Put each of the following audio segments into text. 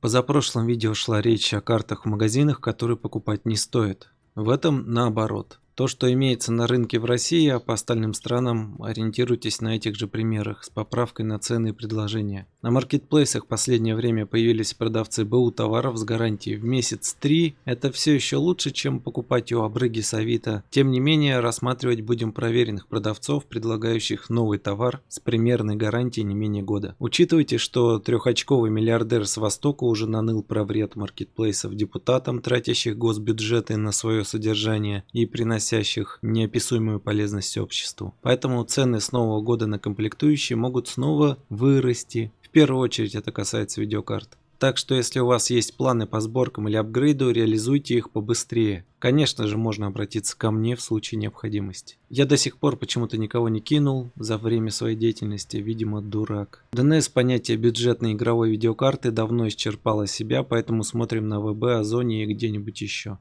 позапрошлом видео шла речь о картах в магазинах, которые покупать не стоит. В этом наоборот. То, что имеется на рынке в России, а по остальным странам ориентируйтесь на этих же примерах с поправкой на цены и предложения. На маркетплейсах в последнее время появились продавцы БУ товаров с гарантией в месяц 3. Это все еще лучше, чем покупать у обрыги с Авито. Тем не менее, рассматривать будем проверенных продавцов, предлагающих новый товар с примерной гарантией не менее года. Учитывайте, что трехочковый миллиардер с Востока уже наныл про вред маркетплейсов депутатам, тратящих госбюджеты на свое содержание и приносящих неописуемую полезность обществу. Поэтому цены с нового года на комплектующие могут снова вырасти. В первую очередь это касается видеокарт. Так что если у вас есть планы по сборкам или апгрейду, реализуйте их побыстрее. Конечно же, можно обратиться ко мне в случае необходимости. Я до сих пор почему-то никого не кинул за время своей деятельности, видимо, дурак. ДНС понятие бюджетной игровой видеокарты давно исчерпало себя, поэтому смотрим на ВБ, Озоне и где-нибудь еще.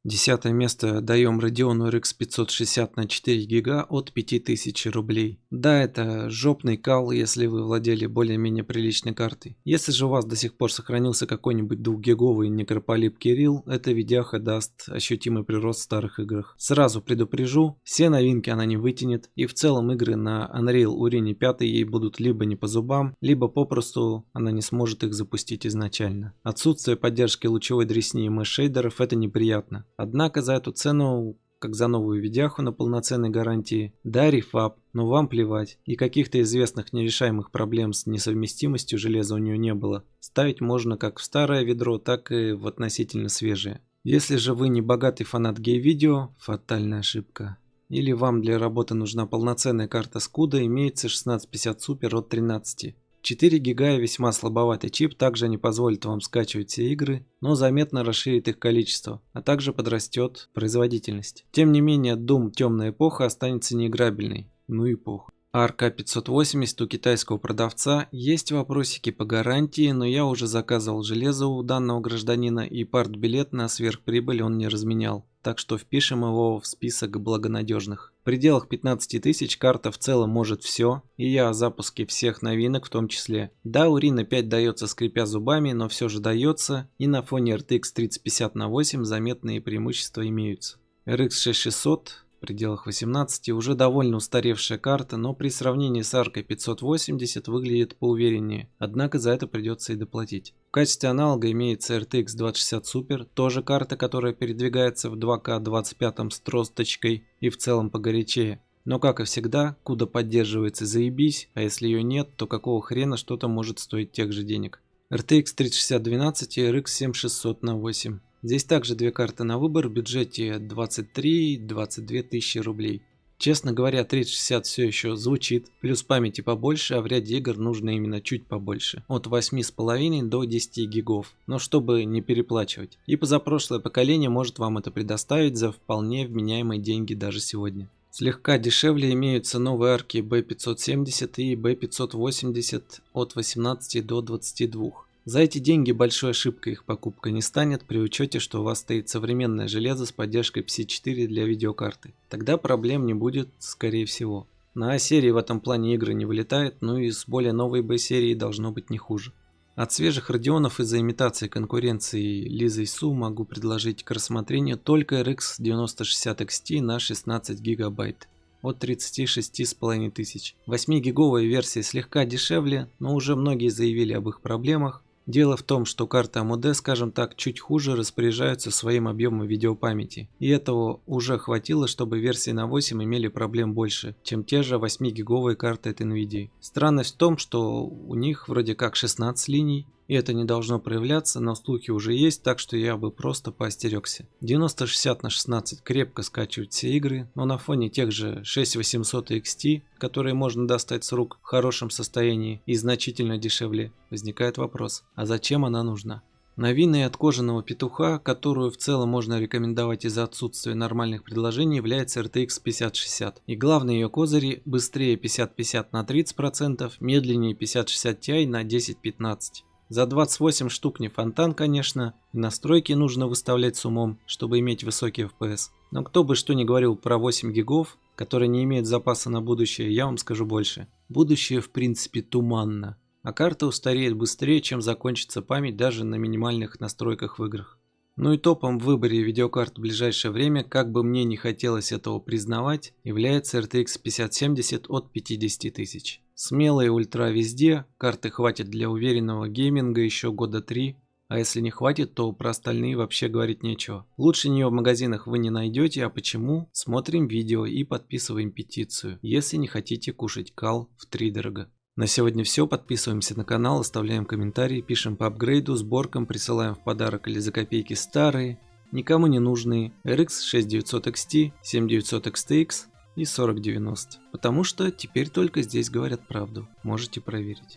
10 место даем Radeon RX 560 на 4 гига от 5000 рублей. Да, это жопный кал, если вы владели более-менее приличной картой. Если же у вас до сих пор сохранился какой-нибудь 2-гиговый некрополип Кирилл, эта видяха даст ощутимый прирост в старых играх. Сразу предупрежу, все новинки она не вытянет, и в целом игры на Unreal Urine 5 ей будут либо не по зубам, либо попросту она не сможет их запустить изначально. Отсутствие поддержки лучевой дресни и мэш-шейдеров это неприятно. Однако за эту цену, как за новую видяху на полноценной гарантии, да, рефаб, но вам плевать, и каких-то известных нерешаемых проблем с несовместимостью железа у нее не было. Ставить можно как в старое ведро, так и в относительно свежее. Если же вы не богатый фанат гей-видео, фатальная ошибка. Или вам для работы нужна полноценная карта CUDA, имеется 1650 Super от 13. 4 гига и весьма слабоватый чип также не позволит вам скачивать все игры, но заметно расширит их количество, а также подрастет производительность. Тем не менее, Doom Темная Эпоха останется неиграбельной. Ну и похуй. АРК-580 у китайского продавца. Есть вопросики по гарантии, но я уже заказывал железо у данного гражданина и партбилет на сверхприбыль он не разменял. Так что впишем его в список благонадежных. В пределах 15 тысяч карта в целом может все, и я о запуске всех новинок в том числе. Да, Urina 5 дается скрипя зубами, но все же дается, и на фоне RTX 3050/8 заметные преимущества имеются. RX 6600 в пределах 18 уже довольно устаревшая карта, но при сравнении с Аркой 580 выглядит поувереннее, однако за это придется и доплатить. В качестве аналога имеется RTX 2060 Super, тоже карта, которая передвигается в 2К 25 с тросточкой и в целом погорячее. Но как и всегда, CUDA поддерживается заебись, а если ее нет, то какого хрена что-то может стоить тех же денег. RTX 3060-12 и RX 7600/8. Здесь также две карты на выбор в бюджете 23-22 тысячи рублей. Честно говоря, 3060 все еще звучит, плюс памяти побольше, а в ряде игр нужно именно чуть побольше. От 8,5 до 10 гигов, но чтобы не переплачивать. И позапрошлое поколение может вам это предоставить за вполне вменяемые деньги даже сегодня. Слегка дешевле имеются новые арки B570 и B580 от 18 до 22. За эти деньги большой ошибкой их покупка не станет при учете, что у вас стоит современное железо с поддержкой PCI-4 для видеокарты. Тогда проблем не будет, скорее всего. На А-серии в этом плане игры не вылетает, ну и с более новой Б-серии должно быть не хуже. От свежих Radeon'ов из-за имитации конкуренции Лизой Су могу предложить к рассмотрению только RX 9060 XT на 16 гигабайт. От 36,5 тысяч. 8-гиговая версия слегка дешевле, но уже многие заявили об их проблемах. Дело в том, что карты AMD, скажем так, чуть хуже распоряжаются своим объемом видеопамяти. И этого уже хватило, чтобы версии на 8 имели проблем больше, чем те же 8-гиговые карты от Nvidia. Странность в том, что у них вроде как 16 линий, и это не должно проявляться, но слухи уже есть, так что я бы просто поостерегся. 9060/16 крепко скачивают все игры, но на фоне тех же 6800 XT, которые можно достать с рук в хорошем состоянии и значительно дешевле, возникает вопрос, а зачем она нужна? Новинной от кожаного петуха, которую в целом можно рекомендовать из-за отсутствия нормальных предложений, является RTX 5060. И главный ее козырь – быстрее 5050 на 30%, медленнее 5060 Ti на 10-15%. За 28 штук не фонтан, конечно, и настройки нужно выставлять с умом, чтобы иметь высокий FPS. Но кто бы что ни говорил про 8 гигов, которые не имеют запаса на будущее, я вам скажу больше. Будущее в принципе туманно. а карта устареет быстрее, чем закончится память даже на минимальных настройках в играх. Ну и топом в выборе видеокарт в ближайшее время, как бы мне не хотелось этого признавать, является RTX 5070 от 50 тысяч. Смелые ультра везде, карты хватит для уверенного гейминга еще года 3. А если не хватит, то про остальные вообще говорить нечего. Лучше нее в магазинах вы не найдете, а почему? Смотрим видео и подписываем петицию, если не хотите кушать кал втридорога. На сегодня все, подписываемся на канал, оставляем комментарии, пишем по апгрейду, сборкам, присылаем в подарок или за копейки старые, никому не нужные RX 6900 XT, 7900 XTX и 4090. Потому что теперь только здесь говорят правду, можете проверить.